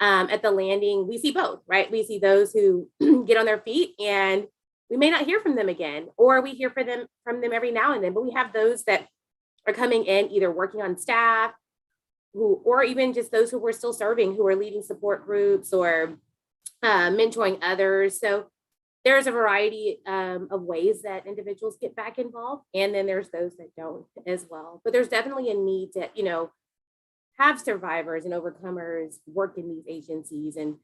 At the landing, we see both, right? We see those who get on their feet and we may not hear from them again, or we hear from them every now and then, but we have those that are coming in, either working on staff, or even just those who were still serving, who are leading support groups or mentoring others. So there's a variety of ways that individuals get back involved. And then there's those that don't as well. But there's definitely a need to, have survivors and overcomers work in these agencies and,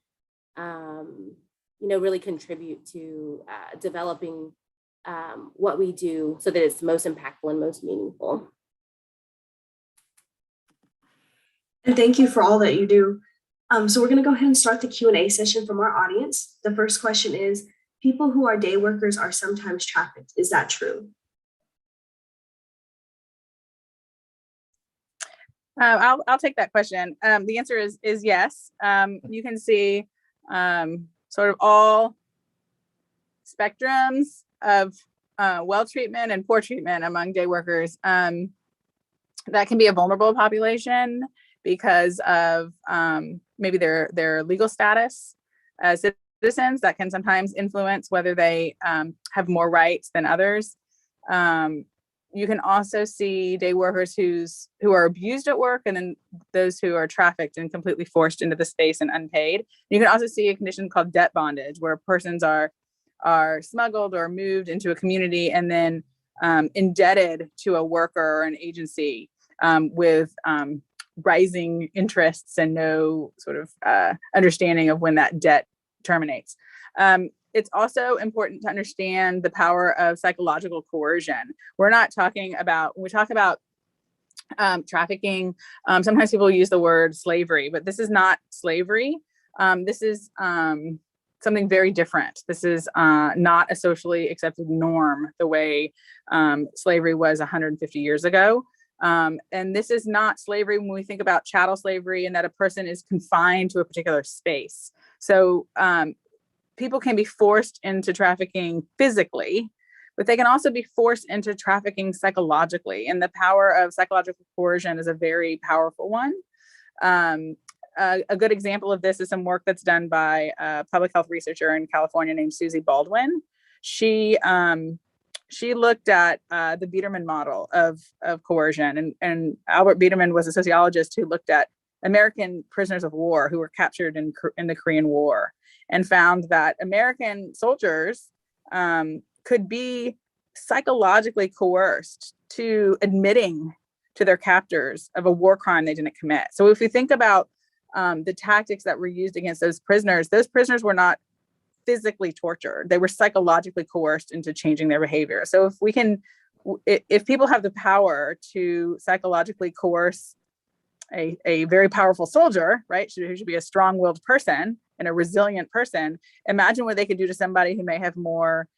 really contribute to developing what we do so that it's most impactful and most meaningful. And thank you for all that you do. So we're going to go ahead and start the Q&A session from our audience. The first question is, people who are day workers are sometimes trafficked. Is that true? I'll take that question. The answer is yes. You can see sort of all spectrums of well treatment and poor treatment among day workers. That can be a vulnerable population because of maybe their legal status as citizens. That can sometimes influence whether they have more rights than others. You can also see day workers who are abused at work, and then those who are trafficked and completely forced into the space and unpaid. You can also see a condition called debt bondage, where persons are smuggled or moved into a community and then indebted to a worker or an agency with rising interests and no sort of understanding of when that debt terminates. It's also important to understand the power of psychological coercion. We're not talking about, when we talk about trafficking, sometimes people use the word slavery, but this is not slavery. This is something very different. This is not a socially accepted norm the way slavery was 150 years ago. And this is not slavery when we think about chattel slavery and that a person is confined to a particular space. So people can be forced into trafficking physically, but they can also be forced into trafficking psychologically. And the power of psychological coercion is a very powerful one. A good example of this is some work that's done by a public health researcher in California named Susie Baldwin. She looked at the Biederman model of coercion, and Albert Biederman was a sociologist who looked at American prisoners of war who were captured in the Korean War, and found that American soldiers could be psychologically coerced to admitting to their captors of a war crime they didn't commit. So if we think about the tactics that were used against those prisoners were not physically tortured. They were psychologically coerced into changing their behavior. So if people have the power to psychologically coerce a very powerful soldier, right, who should be a strong-willed person and a resilient person, imagine what they could do to somebody who may have more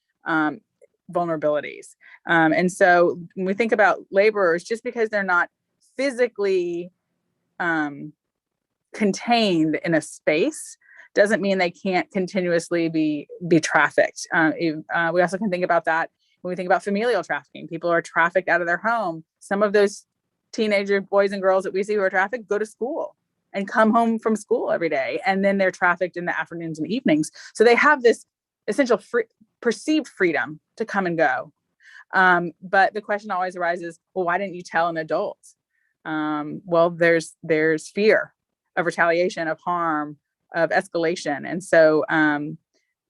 vulnerabilities. And so when we think about laborers, just because they're not physically contained in a space doesn't mean they can't continuously be trafficked. We also can think about that when we think about familial trafficking. People are trafficked out of their home. Some of those teenager boys and girls that we see who are trafficked go to school and come home from school every day, and then they're trafficked in the afternoons and evenings. So they have this essential perceived freedom to come and go. But the question always arises, well, why didn't you tell an adult? Well, there's fear of retaliation, of harm, of escalation. And so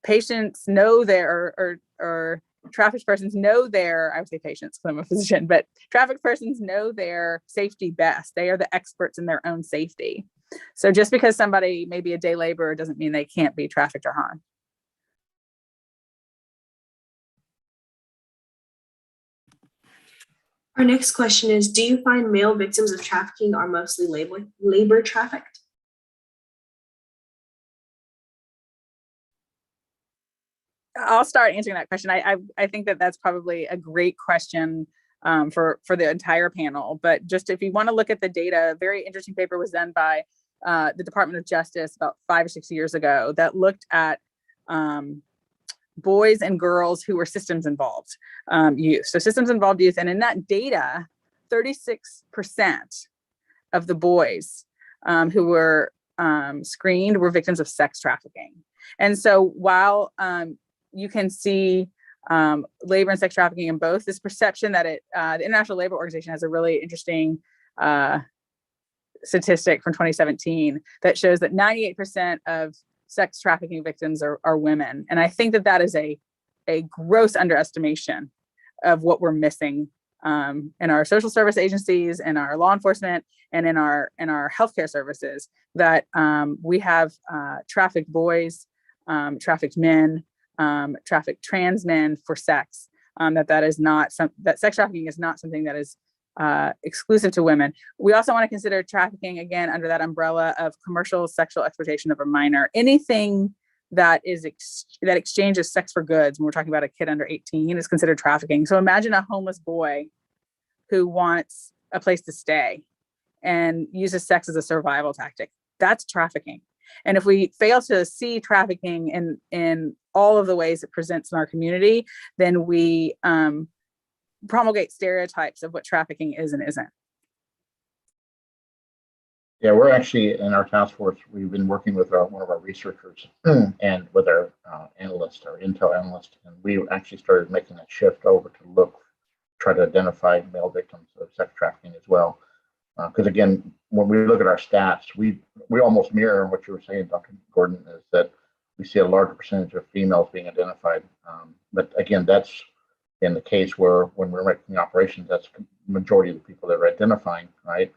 patients know or trafficked persons know I would say patients because I'm a physician, but trafficked persons know their safety best. They are the experts in their own safety. So just because somebody may be a day laborer doesn't mean they can't be trafficked or harmed. Our next question is, do you find male victims of trafficking are mostly labor trafficked? I'll start answering that question. I think that that's probably a great question for the entire panel. But just if you want to look at the data, a very interesting paper was done by the Department of Justice about 5 or 6 years ago that looked at boys and girls who were systems involved youth. So systems involved youth. And in that data, 36% of the boys who were screened were victims of sex trafficking. And so while you can see labor and sex trafficking in both, this perception that the International Labor Organization has a really interesting statistic from 2017 that shows that 98% of sex trafficking victims are women. And I think that is a gross underestimation of what we're missing in our social service agencies, in our law enforcement, and in our healthcare services, that we have trafficked boys, trafficked men, trafficked trans men for sex, that sex trafficking is not something that is exclusive to women. We also want to consider trafficking, again, under that umbrella of commercial sexual exploitation of a minor. Anything that exchanges sex for goods, when we're talking about a kid under 18, is considered trafficking. So imagine a homeless boy who wants a place to stay and uses sex as a survival tactic. That's trafficking. And if we fail to see trafficking in all of the ways it presents in our community, then we promulgate stereotypes of what trafficking is and isn't. Yeah, we're actually in our task force, we've been working with one of our researchers and with our analyst, our intel analyst, and we actually started making that shift over to try to identify male victims of sex trafficking as well. Because again, when we look at our stats, we almost mirror what you were saying, Dr. Gordon, is that we see a larger percentage of females being identified. But again, that's in the case where when we're making operations, that's the majority of the people that are identifying, right?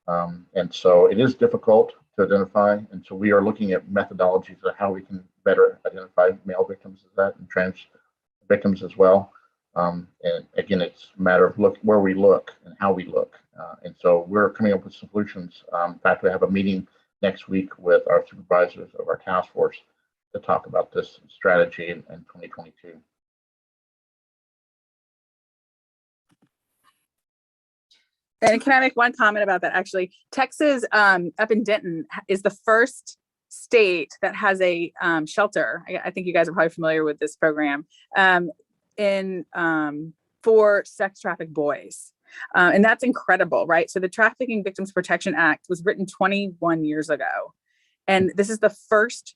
And so it is difficult to identify. And so we are looking at methodologies of how we can better identify male victims of that and trans victims as well. And again, it's a matter of where we look and how we look. And so we're coming up with solutions. In fact, we have a meeting next week with our supervisors of our task force to talk about this strategy in 2022. And can I make one comment about that? Actually, Texas, up in Denton, is the first state that has a shelter. I think you guys are probably familiar with this program for sex trafficked boys. And that's incredible, right? So the Trafficking Victims Protection Act was written 21 years ago. And this is the first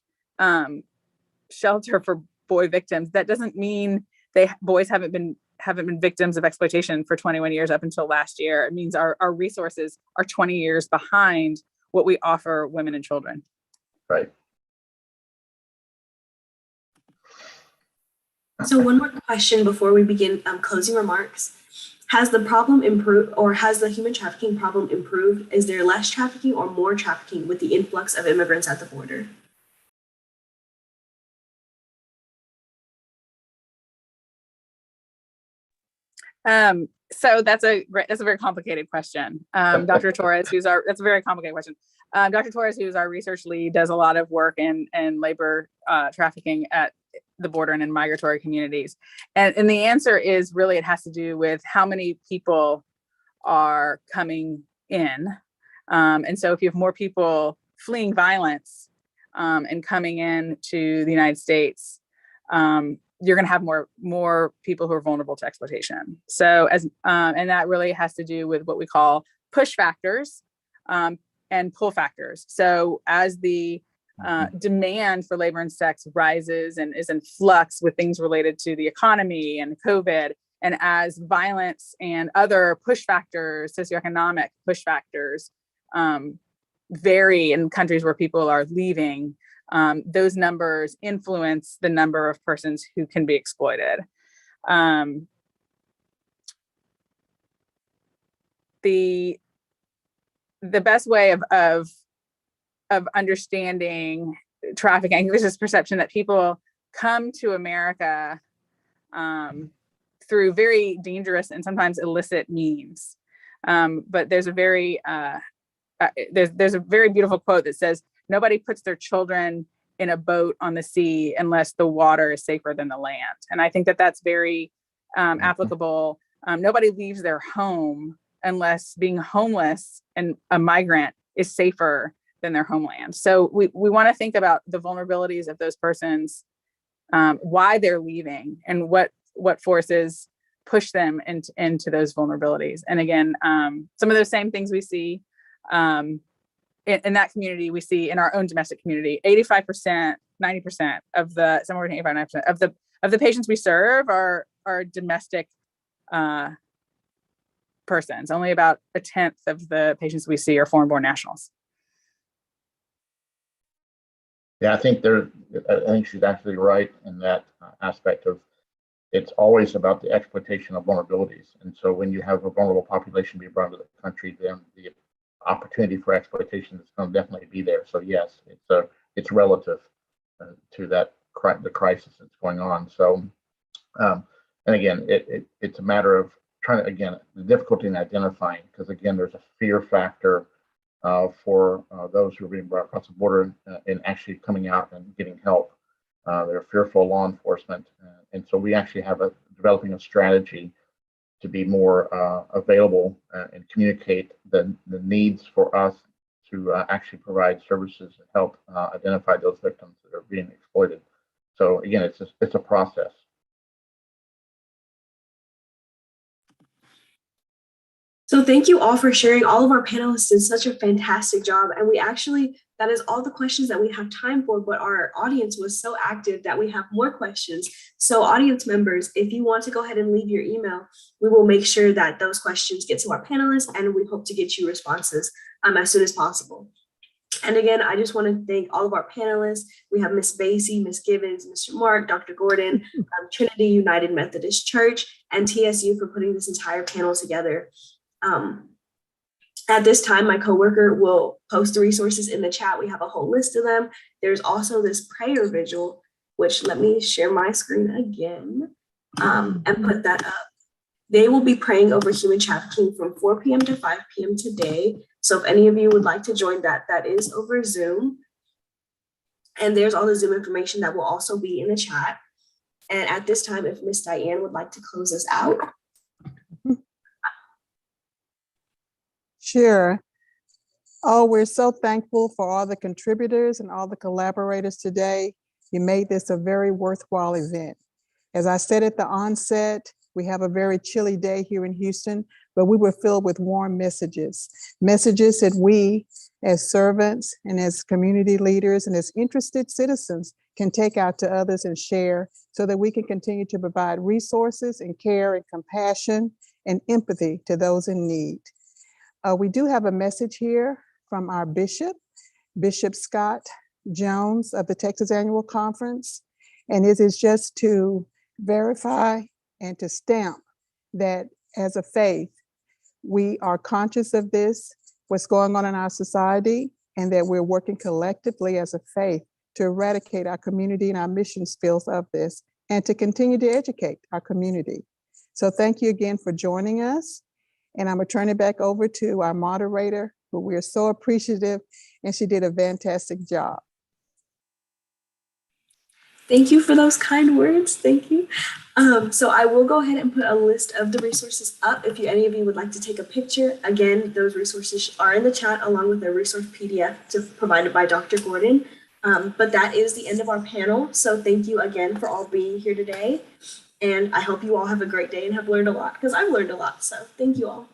shelter for boy victims. That doesn't mean boys haven't been victims of exploitation for 21 years up until last year. It means our resources are 20 years behind what we offer women and children. Right. So one more question before we begin closing remarks. Has the problem improved, or has the human trafficking problem improved? Is there less trafficking or more trafficking with the influx of immigrants at the border? So that's a very complicated question. Dr. Torres, that's a very complicated question. Dr. Torres, who's our research lead, does a lot of work in labor trafficking at the border and in migratory communities. And the answer is really, it has to do with how many people are coming in. And so if you have more people fleeing violence and coming in to the United States, you're going to have more people who are vulnerable to exploitation. So and that really has to do with what we call push factors and pull factors. So as the demand for labor and sex rises and is in flux with things related to the economy and COVID And as violence and other push factors, socioeconomic push factors, vary in countries where people are leaving, those numbers influence the number of persons who can be exploited. The best way of understanding trafficking, there's this perception that people come to America through very dangerous and sometimes illicit means. But there's a very there's a very beautiful quote that says, "Nobody puts their children in a boat on the sea unless the water is safer than the land." And I think that that's very applicable. Nobody leaves their home unless being homeless and a migrant is safer than their homeland. So we want to think about the vulnerabilities of those persons, why they're leaving, and what forces push them into those vulnerabilities. And again, some of those same things we see in that community, we see in our own domestic community. 85%, 90% of the, somewhere between 85 and 90% of the patients we serve are domestic persons. Only about a tenth of the patients we see are foreign-born nationals. Yeah, I think she's actually right in that aspect of, it's always about the exploitation of vulnerabilities. And so when you have a vulnerable population being brought to the country, then the opportunity for exploitation is going to definitely be there. So yes, it's relative to that the crisis that's going on. So, and again, it's a matter of trying to, again, the difficulty in identifying, because again, there's a fear factor for those who are being brought across the border and actually coming out and getting help. They're fearful of law enforcement. And so we actually have developing a strategy to be more available and communicate the needs for us to actually provide services and help identify those victims that are being exploited. So again, it's a process. So thank you all for sharing. All of our panelists did such a fantastic job. And that is all the questions that we have time for, but our audience was so active that we have more questions. So audience members, if you want to go ahead and leave your email, we will make sure that those questions get to our panelists, and we hope to get you responses as soon as possible. And again, I just want to thank all of our panelists. We have Ms. Basie, Ms. Gibbons, Mr. Mark, Dr. Gordon, Trinity United Methodist Church, and TSU for putting this entire panel together. At this time, my coworker will post the resources in the chat. We have a whole list of them. There's also this prayer vigil, which let me share my screen again and put that up. They will be praying over human trafficking from 4 p.m. to 5 p.m. today. So if any of you would like to join that is over Zoom. And there's all the Zoom information that will also be in the chat. And at this time, if Miss Diane would like to close us out. Sure. Oh, we're so thankful for all the contributors and all the collaborators today. You made this a very worthwhile event. As I said at the onset, we have a very chilly day here in Houston, but we were filled with warm messages that we as servants and as community leaders and as interested citizens can take out to others and share so that we can continue to provide resources and care and compassion and empathy to those in need. We do have a message here from our bishop, Bishop Scott Jones of the Texas Annual Conference. And it is just to verify and to stamp that as a faith, we are conscious of this, what's going on in our society, and that we're working collectively as a faith to eradicate our community and our mission fields of this, and to continue to educate our community. So thank you again for joining us. And I'm gonna turn it back over to our moderator, who we are so appreciative, and she did a fantastic job. Thank you for those kind words. Thank you. So I will go ahead and put a list of the resources up. If any of you would like to take a picture, again, those resources are in the chat along with the resource PDF provided by Dr. Gordon. But that is the end of our panel. So thank you again for all being here today. And I hope you all have a great day and have learned a lot, because I've learned a lot. So thank you all.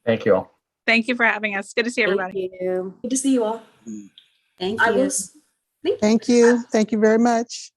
Thank you all. Thank you for having us. Good to see everybody. Thank you. Good to see you all. Thank you. Thank you. Thank you very much.